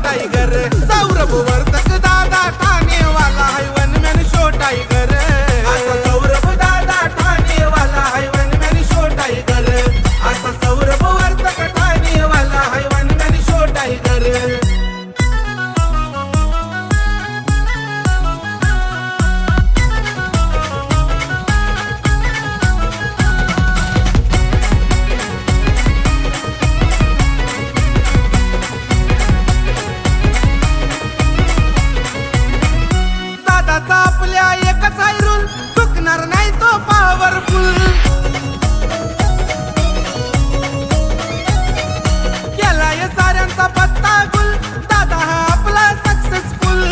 tiger Saurabh Vartak दादा ठाणे वाला है वन मैन शो टाइगर असा सौरभ दादा ठाणे वाला है वन मैन शो टाइगर असा सौरभ वर्तक ठाणे वाला है वन मैन शो टाइगर आपल्या एकच आहे रूल चुकणार नाही तो पॉवरफुल केलाय साऱ्यांचा पत्ता गुल दादा हा आपला सक्सेसफुल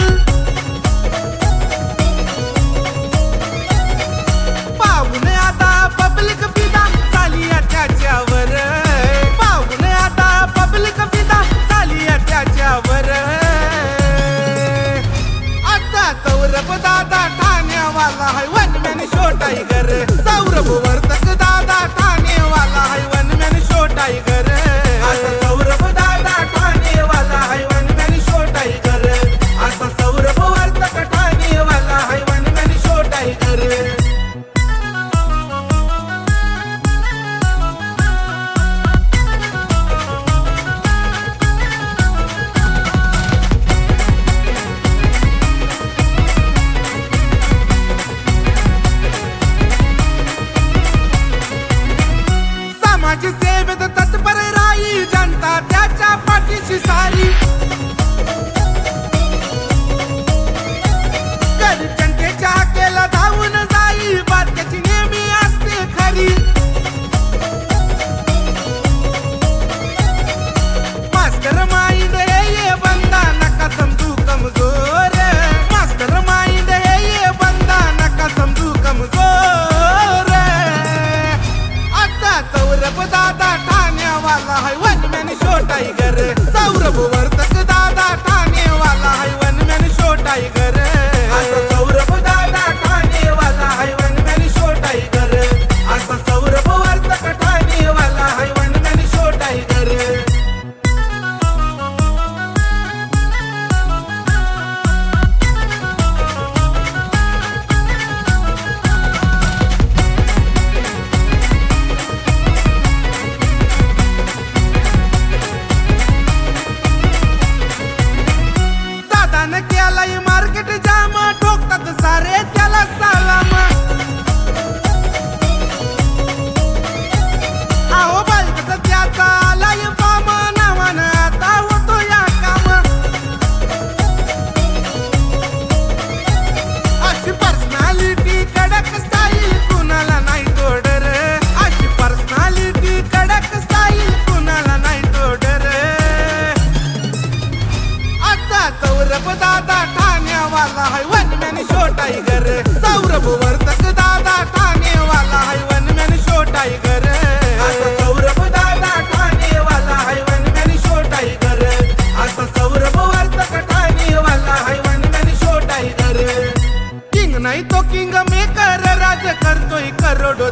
पाहून आता पब्लिक फिदा झाली त्याच्यावर पाहून आता पब्लिक फिदा झाली त्याच्यावर सौरभ दादा ठाणे वाला है one man show tiger Saurabh Vartak दादा ठाणे वाला है वन मैन शो टाइगर असा सौरभ दादा ठाणे वाला है वन मैन शो टाइगर असा सौरभ वर्तक ठाणे वाला है वन मैन शो टाइगर समाज सेवेत तत्पर राही जनता त्याच्या पाठीशी सारी गरीब जनतेच्या हाकेला धावून जाई बात त्याची नेहमी असते खरी मास्टर माइंड हे बंदा नका समजू कमजोर मास्टर माइंड हे बंदा नका समजू कमजोर सौरभ दादा ठाणे वाला है one man show tiger Saurabh Vartak दादा ठाणे वाला है वन मैन शो टाइगर असा सौरभ दादा ठाणे वाला है वन मैन शो टाइगर असा सौरभ वर्तक ठाणे वाला है वन मैन शो टाइगर केलाय मार्केट जाम ठोकतात सारे त्याला सलाम अहो बालकच त्याचा आलाय फाम नावानं आता होतो या काम अशी पर्सनॅलिटी कडक स्टाईल कुणाला नाही तोडर अशी पर्सनॅलिटी कडक स्टाईल कुणाला नाही तोडर सौरभ दादा ठाणे वाला है one man show tiger Saurabh Vartak दादा ठाणे वाला है वन मैन शो टाइगर असा सौरभ दादा ठाणे वाला है वन मैन शो टाइगर असा सौरभ वर्तक ठाणे वाला है one man show tiger king नाही तो किंग मेकर राज करतोय करोडो